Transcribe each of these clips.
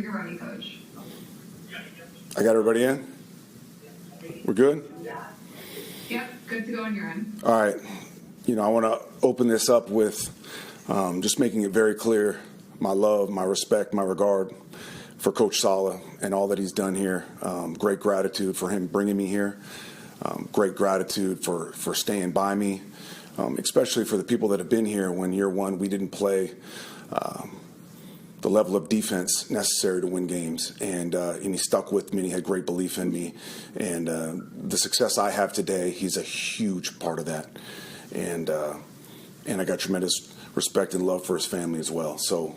You're ready, Coach. I got everybody in? We're good? Yep, good to go on your end. All right. I want to open this up with just making it very clear my love, my respect, my regard for Coach Saleh and all that he's done here. Great gratitude for him bringing me here. Great gratitude for staying by me, especially for the people that have been here when year one we didn't play the level of defense necessary to win games. And he stuck with me, and he had great belief in me. And the success I have today, he's a huge part of that. And I got tremendous respect and love for his family as well. So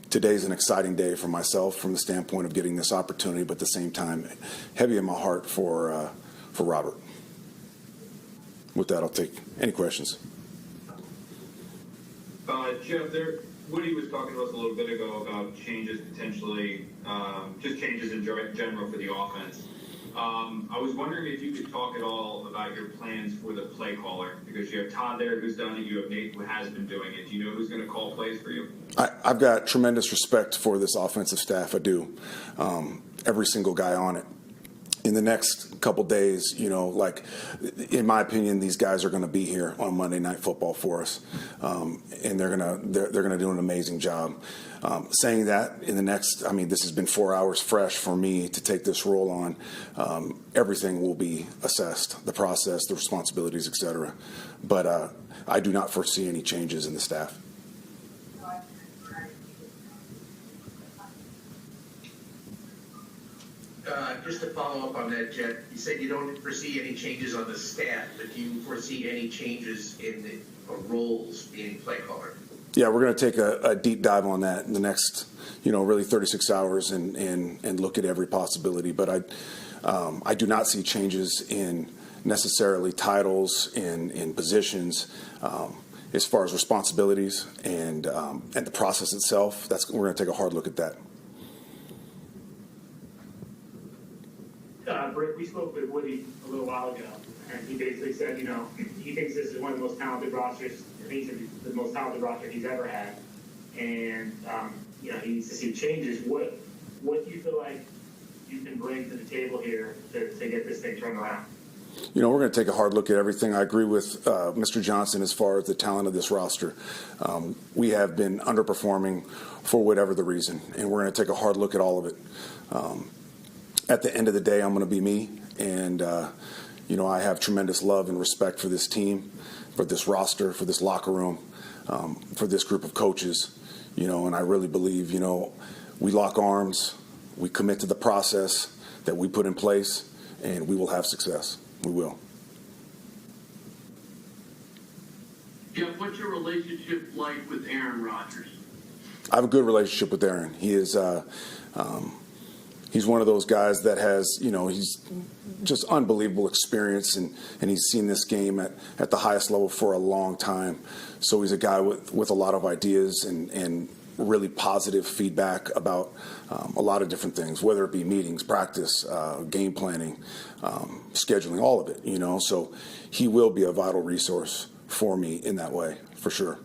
today's an exciting day for myself from the standpoint of getting this opportunity, but at the same time, heavy in my heart for Robert. With that, I'll take any questions. Jeff, Woody was talking to us a little bit ago about changes potentially, just changes in general for the offense. I was wondering if you could talk at all about your plans for the play caller, because you have Todd there who's done it, you have Nate who has been doing it. Do you know who's going to call plays for you? I've got tremendous respect for this offensive staff. I do. Every single guy on it. In the next couple days, in my opinion, these guys are going to be here on Monday Night Football for us, and they're gonna do an amazing job. Saying that, in the next, this has been 4 hours fresh for me to take this role on. Everything will be assessed, the process, the responsibilities, etc. But I do not foresee any changes in the staff. Just to follow up on that, Jeff, you said you don't foresee any changes on the staff, but do you foresee any changes in the roles being play caller? Yeah, we're going to take a deep dive on that in the next, really 36 hours and look at every possibility. But I do not see changes in necessarily titles in positions. As far as responsibilities and the process itself, we're going to take a hard look at that. Britt, we spoke with Woody a little while ago, and he basically said, he thinks this is one of the most talented rosters, the most talented roster he's ever had, and he needs to see changes. What do you feel like you can bring to the table here to get this thing turned around? We're going to take a hard look at everything. I agree with Mr. Johnson as far as the talent of this roster. We have been underperforming for whatever the reason, and we're going to take a hard look at all of it. At the end of the day, I'm going to be me, and I have tremendous love and respect for this team, for this roster, for this locker room, for this group of coaches, and I really believe, we lock arms, we commit to the process that we put in place, and we will have success. We will. Jeff, what's your relationship like with Aaron Rodgers? I have a good relationship with Aaron. He is he's one of those guys that has, he's just unbelievable experience, and he's seen this game at the highest level for a long time. So he's a guy with a lot of ideas and really positive feedback about a lot of different things, whether it be meetings, practice, game planning, scheduling, all of it, So he will be a vital resource for me in that way, for sure.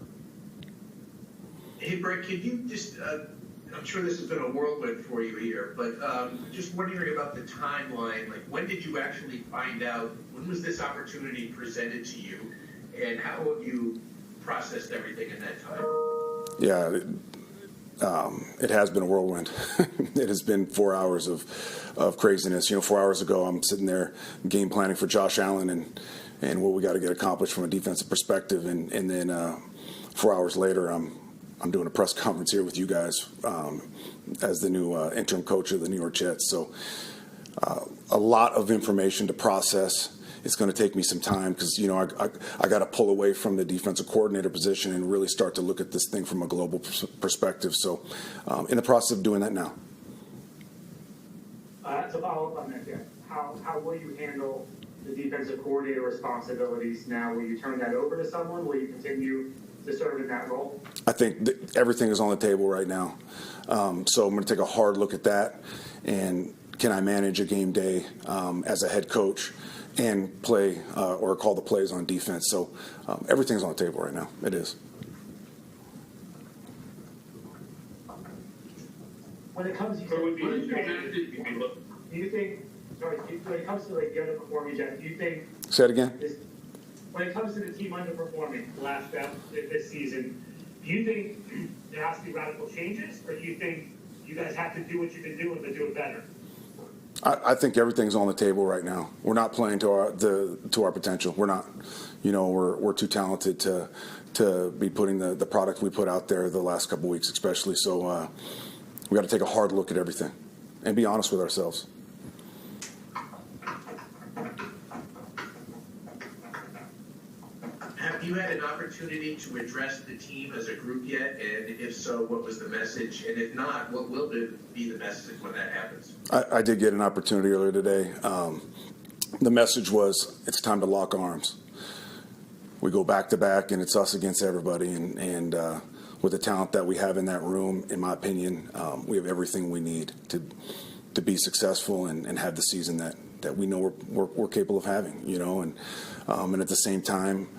Hey, Brett, could you just... I'm sure this has been a whirlwind for you here, but just wondering about the timeline. Like, when did you actually find out? When was this opportunity presented to you, and how have you processed everything in that time? Yeah, it has been a whirlwind. It has been 4 hours of craziness. 4 hours ago, I'm sitting there game planning for Josh Allen and what we got to get accomplished from a defensive perspective, and then 4 hours later, I'm doing a press conference here with you guys as the new interim coach of the New York Jets. So a lot of information to process. It's going to take me some time because, I got to pull away from the defensive coordinator position and really start to look at this thing from a global perspective. So in the process of doing that now. To follow up on that, Jeff, how will you handle the defensive coordinator responsibilities now? Will you turn that over to someone? Will you continue to serve in that role? I think everything is on the table right now. So I'm going to take a hard look at that. And can I manage a game day as a head coach and play or call the plays on defense? So everything's on the table right now. It is. when it comes, What would be what do your you message? do you think, sorry, when it comes to like the underperforming, Jeff, do you think Say it again. when it comes to the team underperforming last this season, do you think there has to be radical changes, or do you think you guys have to do what you've been doing but do it better? I think everything's on the table right now. We're not playing to our potential. We're not. We're too talented to be putting the product we put out there the last couple of weeks, especially. So we got to take a hard look at everything and be honest with ourselves. Have you had an opportunity to address the team as a group yet? And if so, what was the message? And if not, what will be the message when that happens? I did get an opportunity earlier today. The message was, it's time to lock arms. We go back to back, and it's us against everybody. And with the talent that we have in that room, in my opinion, we have everything we need to be successful and have the season that we know we're capable of having. And at the same time,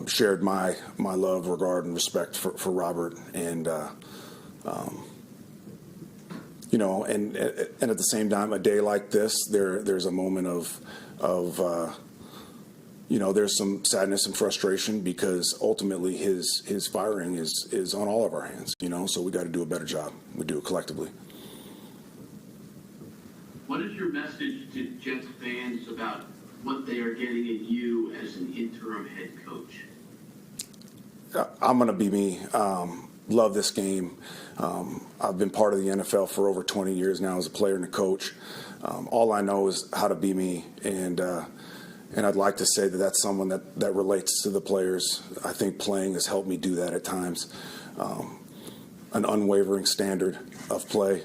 shared my love, regard, and respect for Robert, and and at the same time, a day like this, there's a moment of there's some sadness and frustration because ultimately his firing is on all of our hands. So we got to do a better job. We do it collectively. What is your message to Jets fans about what they are getting in you as an interim head coach? I'm going to be me. Love this game. I've been part of the NFL for over 20 years now as a player and a coach. All I know is how to be me, and I'd like to say that that's someone that relates to the players. I think playing has helped me do that at times. An unwavering standard of play.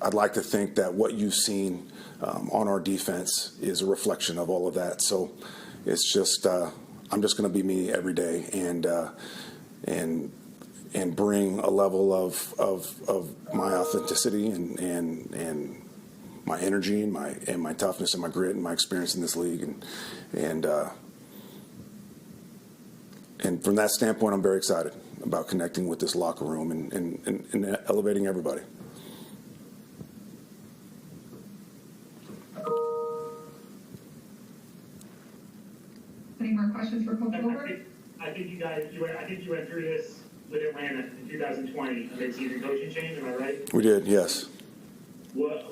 I'd like to think that what you've seen on our defense is a reflection of all of that. So it's just I'm just going to be me every day and bring a level of my authenticity and my energy and my toughness and my grit and my experience in this league and from that standpoint, I'm very excited about connecting with this locker room and elevating everybody. Any more questions for Coach Ulbrich? I think you went through this with Atlanta in 2020, a mid-season coaching change. Am I right? We did, yes. What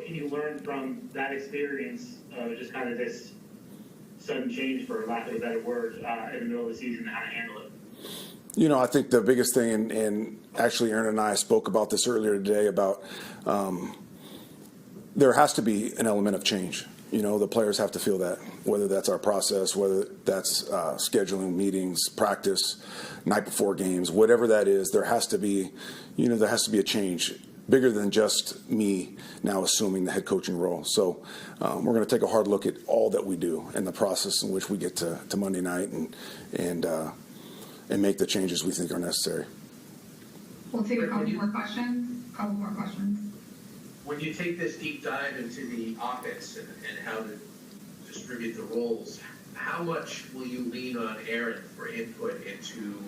can you learn from that experience? Just kind of this sudden change, for lack of a better word, in the middle of the season, how to handle it. I think the biggest thing, and actually Aaron and I spoke about this earlier today, about there has to be an element of change. The players have to feel that, whether that's our process, whether that's scheduling meetings, practice, night before games, whatever that is, there has to be a change bigger than just me now assuming the head coaching role. So we're going to take a hard look at all that we do and the process in which we get to Monday night and make the changes we think are necessary. We'll take a couple more questions. When you take this deep dive into the offense and how to distribute the roles, how much will you lean on Aaron for input into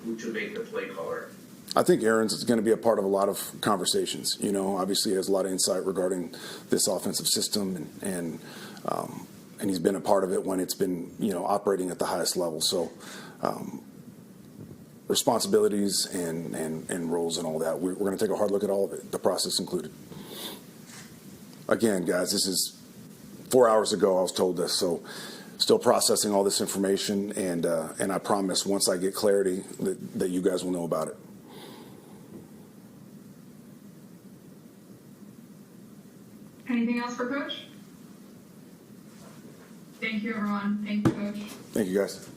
who to make the play caller? I think Aaron's going to be a part of a lot of conversations. Obviously he has a lot of insight regarding this offensive system, and he's been a part of it when it's been operating at the highest level. So responsibilities and roles and all that, we're going to take a hard look at all of it, the process included. Again, guys, this is 4 hours ago I was told this, so still processing all this information, and I promise once I get clarity that you guys will know about it. Anything else for Coach? Thank you, everyone. Thank you, Coach. Thank you, guys.